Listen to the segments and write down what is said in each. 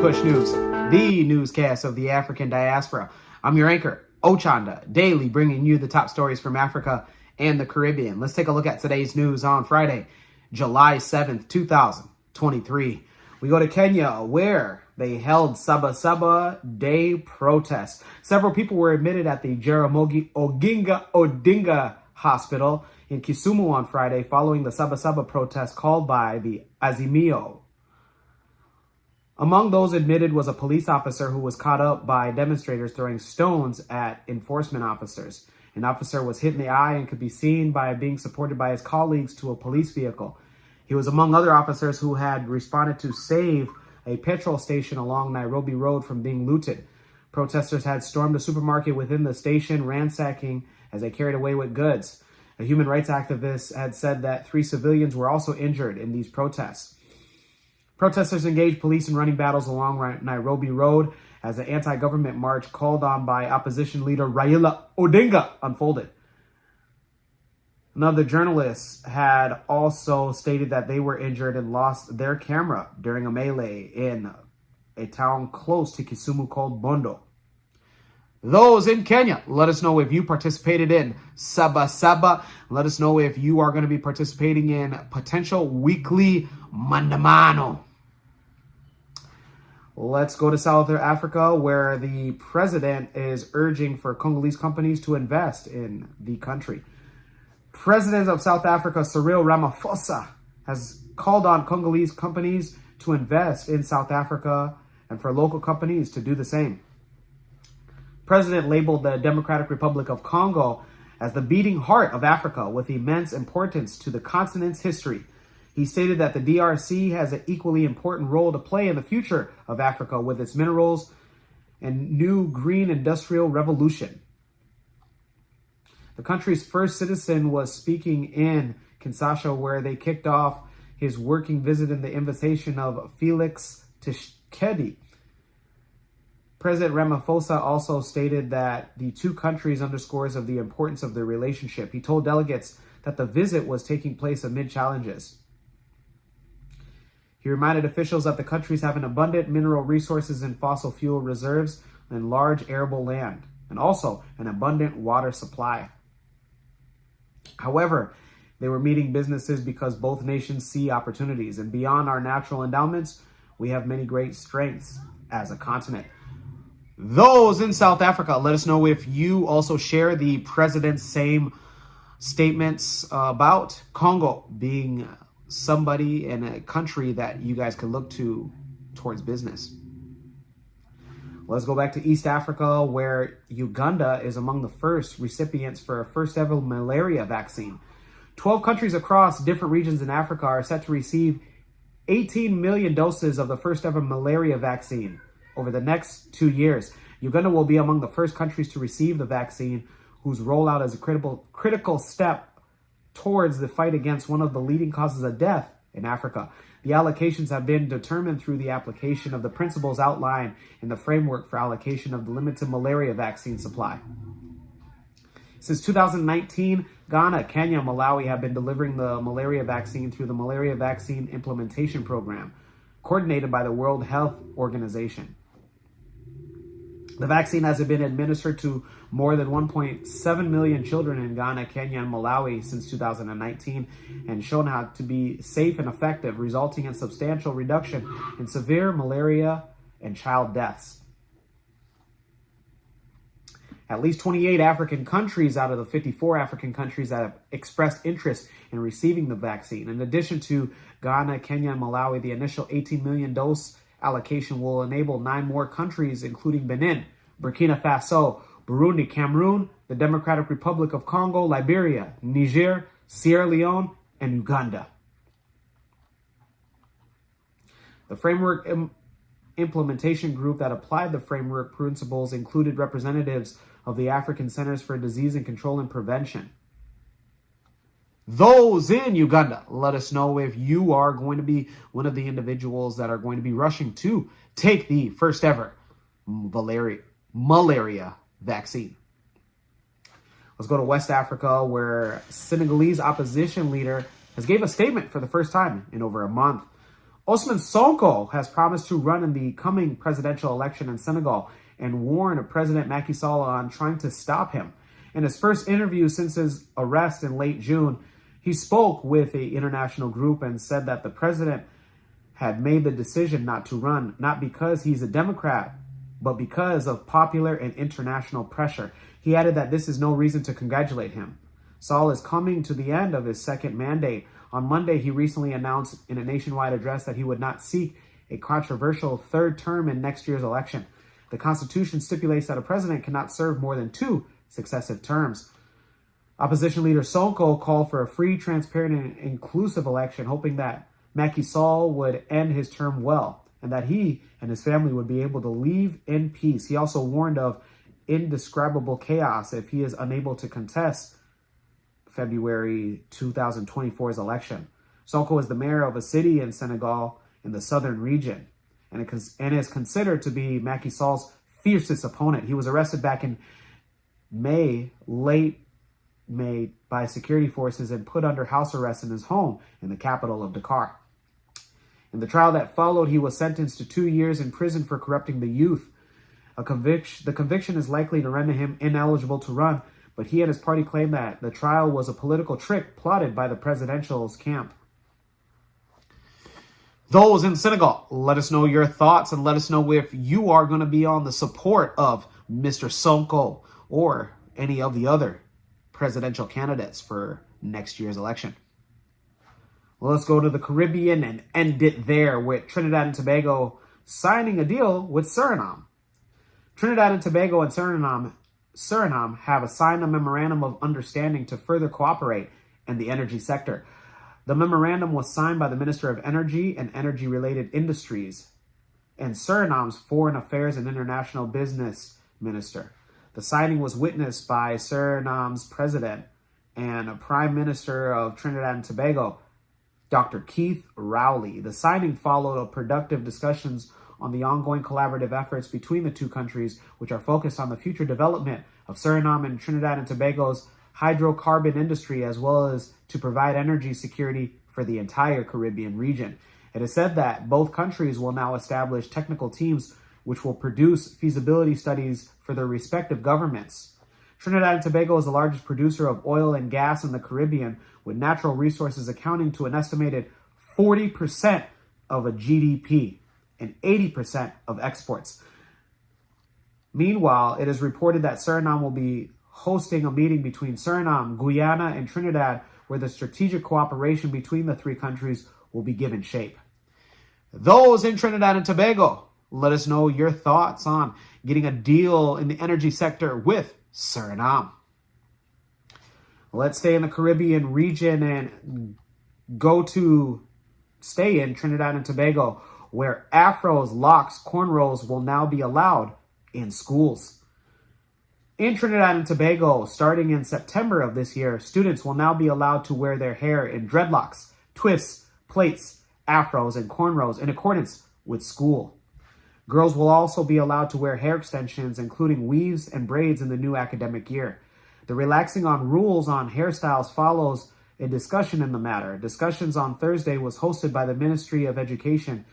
Kush News, the newscast of the African diaspora. I'm your anchor, Ochanda, daily bringing you the top stories from Africa and the Caribbean. Let's take a look at today's news on Friday, July 7th, 2023. We go to Kenya, where they held Saba Saba Day protest. Several people were admitted at the Jaramogi Oginga Odinga Hospital in Kisumu on Friday following the Saba Saba protest called by the Azimio. Among those admitted was a police officer who was caught up by demonstrators throwing stones at enforcement officers. An officer was hit in the eye and could be seen by being supported by his colleagues to a police vehicle. He was among other officers who had responded to save a petrol station along Nairobi Road from being looted. Protesters had stormed a supermarket within the station, ransacking as they carried away with goods. A human rights activist had said that 3 civilians were also injured in these protests. Protesters engaged police in running battles along Nairobi Road as the anti-government march called on by opposition leader Raila Odinga unfolded. Another journalist had also stated that they were injured and lost their camera during a melee in a town close to Kisumu called Bondo. Those in Kenya, let us know if you participated in Saba Saba. Let us know if you are going to be participating in potential weekly mandamano. Let's go to South Africa, where the president is urging for Congolese companies to invest in the country. President of South Africa, Cyril Ramaphosa, has called on Congolese companies to invest in South Africa and for local companies to do the same. President labeled the Democratic Republic of Congo as the beating heart of Africa with immense importance to the continent's history. He stated that the DRC has an equally important role to play in the future of Africa with its minerals and new green industrial revolution. The country's first citizen was speaking in Kinshasa, where they kicked off his working visit in the invitation of Felix Tshisekedi. President Ramaphosa also stated that the two countries underscores of the importance of their relationship. He told delegates that the visit was taking place amid challenges. He reminded officials that the countries have an abundant mineral resources and fossil fuel reserves and large arable land, and also an abundant water supply. However, they were meeting businesses because both nations see opportunities, and beyond our natural endowments, we have many great strengths as a continent. Those in South Africa, let us know if you also share the president's same statements about Congo being somebody in a country that you guys can look to towards business. Let's go back to East Africa, where Uganda is among the first recipients for a first ever malaria vaccine. 12 countries across different regions in Africa are set to receive 18 million doses of the first ever malaria vaccine over the next 2 years. Uganda will be among the first countries to receive the vaccine, whose rollout is a critical step towards the fight against one of the leading causes of death in Africa. The allocations have been determined through the application of the principles outlined in the framework for allocation of the limited malaria vaccine supply. Since 2019, Ghana, Kenya, and Malawi have been delivering the malaria vaccine through the Malaria Vaccine Implementation Program, coordinated by the World Health Organization. The vaccine has been administered to more than 1.7 million children in Ghana, Kenya, and Malawi since 2019 and shown how to be safe and effective, resulting in substantial reduction in severe malaria and child deaths. At least 28 African countries out of the 54 African countries that have expressed interest in receiving the vaccine. In addition to Ghana, Kenya, and Malawi, the initial 18 million dose allocation will enable 9 more countries, including Benin, Burkina Faso, Burundi, Cameroon, the Democratic Republic of Congo, Liberia, Niger, Sierra Leone, and Uganda. The framework implementation group that applied the framework principles included representatives of the African Centers for Disease and Control and Prevention. Those in Uganda, let us know if you are going to be one of the individuals that are going to be rushing to take the first ever malaria vaccine. Let's go to West Africa, where Senegalese opposition leader has gave a statement for the first time in over a month. Osman Sonko has promised to run in the coming presidential election in Senegal and warned President Macky Sall on trying to stop him. In his first interview since his arrest in late June, he spoke with an international group and said that the president had made the decision not to run, not because he's a Democrat, but because of popular and international pressure. He added that this is no reason to congratulate him. Sall is coming to the end of his second mandate. On Monday, he recently announced in a nationwide address that he would not seek a controversial third term in next year's election. The Constitution stipulates that a president cannot serve more than 2 successive terms. Opposition leader Sonko called for a free, transparent, and inclusive election, hoping that Macky Sall would end his term well and that he and his family would be able to leave in peace. He also warned of indescribable chaos if he is unable to contest February 2024's election. Sonko is the mayor of a city in Senegal in the southern region and is considered to be Macky Sall's fiercest opponent. He was arrested back in late May, by security forces and put under house arrest in his home in the capital of Dakar. In the trial that followed, he was sentenced to 2 years in prison for corrupting the youth. The conviction is likely to render him ineligible to run, but he and his party claim that the trial was a political trick plotted by the presidential's camp. Those in Senegal, let us know your thoughts and let us know if you are going to be on the support of Mr. Sonko or any of the other presidential candidates for next year's election. Well, let's go to the Caribbean and end it there with Trinidad and Tobago signing a deal with Suriname. Trinidad and Tobago and Suriname have signed a memorandum of understanding to further cooperate in the energy sector. The memorandum was signed by the Minister of Energy and Energy-related Industries and Suriname's Foreign Affairs and International Business Minister. The signing was witnessed by Suriname's President and Prime Minister of Trinidad and Tobago, Dr. Keith Rowley. The signing followed productive discussions on the ongoing collaborative efforts between the two countries, which are focused on the future development of Suriname and Trinidad and Tobago's hydrocarbon industry, as well as to provide energy security for the entire Caribbean region. It is said that both countries will now establish technical teams which will produce feasibility studies for their respective governments. Trinidad and Tobago is the largest producer of oil and gas in the Caribbean, with natural resources accounting to an estimated 40% of a GDP and 80% of exports. Meanwhile, it is reported that Suriname will be hosting a meeting between Suriname, Guyana, and Trinidad, where the strategic cooperation between the three countries will be given shape. Those in Trinidad and Tobago, let us know your thoughts on getting a deal in the energy sector with Suriname. Let's stay in the Caribbean region and stay in Trinidad and Tobago, where afros, locks, cornrows will now be allowed in schools. In Trinidad and Tobago, starting in September of this year, students will now be allowed to wear their hair in dreadlocks, twists, plaits, afros, and cornrows in accordance with school. Girls will also be allowed to wear hair extensions, including weaves and braids in the new academic year. The relaxing on rules on hairstyles follows a discussion in the matter. Discussions on Thursday was hosted by the Ministry of Education,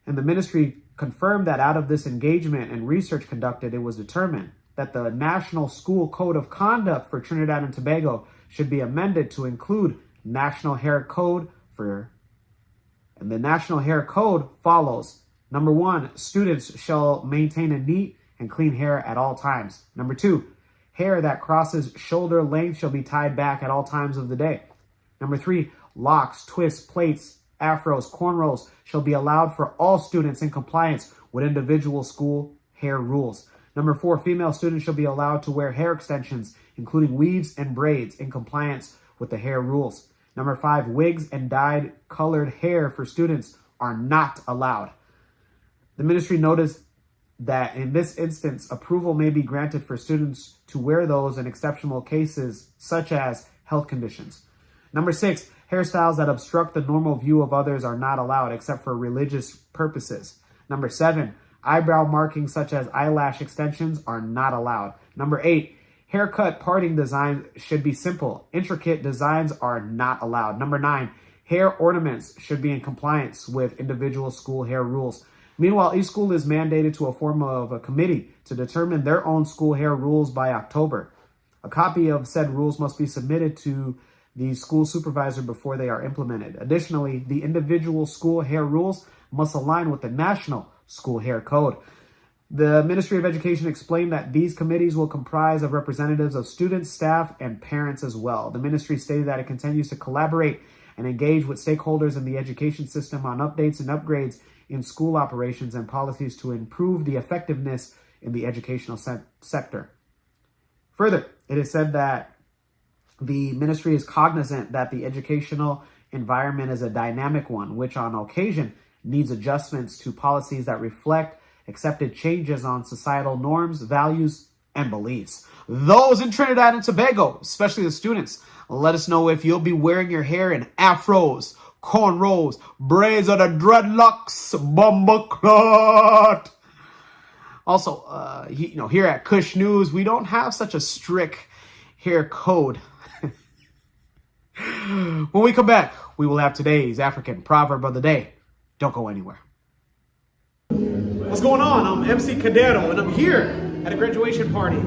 and the ministry confirmed that out of this engagement and research conducted, it was determined that the National School Code of Conduct for Trinidad and Tobago should be amended to include National Hair Code and the National Hair Code follows. Number 1, students shall maintain a neat and clean hair at all times. Number 2, hair that crosses shoulder length shall be tied back at all times of the day. Number 3, locks, twists, plaits, afros, cornrows shall be allowed for all students in compliance with individual school hair rules. Number 4, female students shall be allowed to wear hair extensions, including weaves and braids, in compliance with the hair rules. Number 5, wigs and dyed colored hair for students are not allowed. The ministry noticed that in this instance, approval may be granted for students to wear those in exceptional cases, such as health conditions. Number 6, hairstyles that obstruct the normal view of others are not allowed except for religious purposes. Number 7, eyebrow markings such as eyelash extensions are not allowed. Number 8, haircut parting designs should be simple. Intricate designs are not allowed. Number 9, Hair ornaments should be in compliance with individual school hair rules. Meanwhile, each school is mandated to form a committee to determine their own school hair rules by October. A copy of said rules must be submitted to the school supervisor before they are implemented. Additionally, the individual school hair rules must align with the National School Hair Code. The Ministry of Education explained that these committees will comprise of representatives of students, staff, and parents as well. The ministry stated that it continues to collaborate and engage with stakeholders in the education system on updates and upgrades in school operations and policies to improve the effectiveness in the educational sector. Further, it is said that the ministry is cognizant that the educational environment is a dynamic one, which on occasion needs adjustments to policies that reflect accepted changes on societal norms, values, and beliefs. Those in Trinidad and Tobago, especially the students, let us know if you'll be wearing your hair in afros, cornrows, braids, or the dreadlocks, bumbleclot. Also, here at Kush News, we don't have such a strict hair code. When we come back, we will have today's African proverb of the day. Don't go anywhere. What's going on? I'm MC Cadero, and I'm here at a graduation party.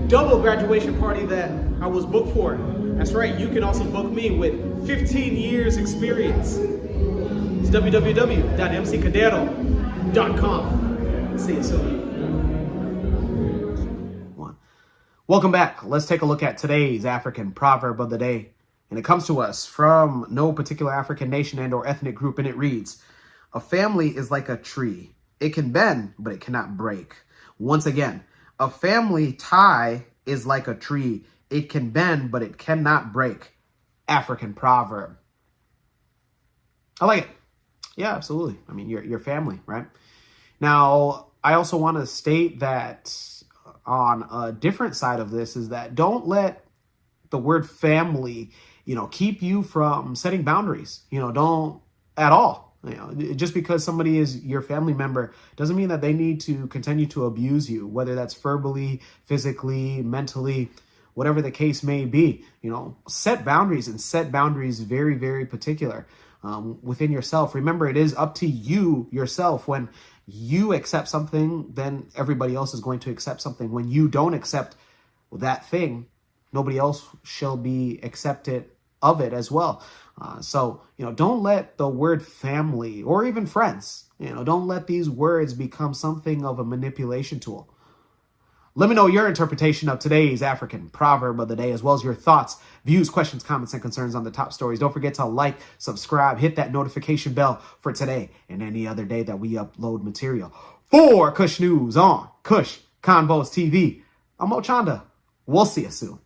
Double graduation party that I was booked for. That's right, you can also book me with 15 years experience. It's www.mccadero.com. See you soon. Welcome back. Let's take a look at today's African proverb of the day. And it comes to us from no particular African nation and or ethnic group, and it reads, a family is like a tree. It can bend, but it cannot break. Once again, a family tie is like a tree. It can bend, but it cannot break. African proverb. I like it. Yeah, absolutely. I mean, your family, right? Now, I also want to state that on a different side of this is that don't let the word family, keep you from setting boundaries. Don't at all. Just because somebody is your family member doesn't mean that they need to continue to abuse you, whether that's verbally, physically, mentally, whatever the case may be. Set boundaries, and set boundaries very, very particular within yourself. Remember, it is up to you yourself. When you accept something, then everybody else is going to accept something. When you don't accept that thing, nobody else shall be accepted of it as well. So don't let the word family or even friends, don't let these words become something of a manipulation tool. Let me know your interpretation of today's African proverb of the day, as well as your thoughts, views, questions, comments, and concerns on the top stories. Don't forget to like, subscribe, hit that notification bell for today and any other day that we upload material. For Kush News on Kush Convos TV, I'm Mo Chanda. We'll see you soon.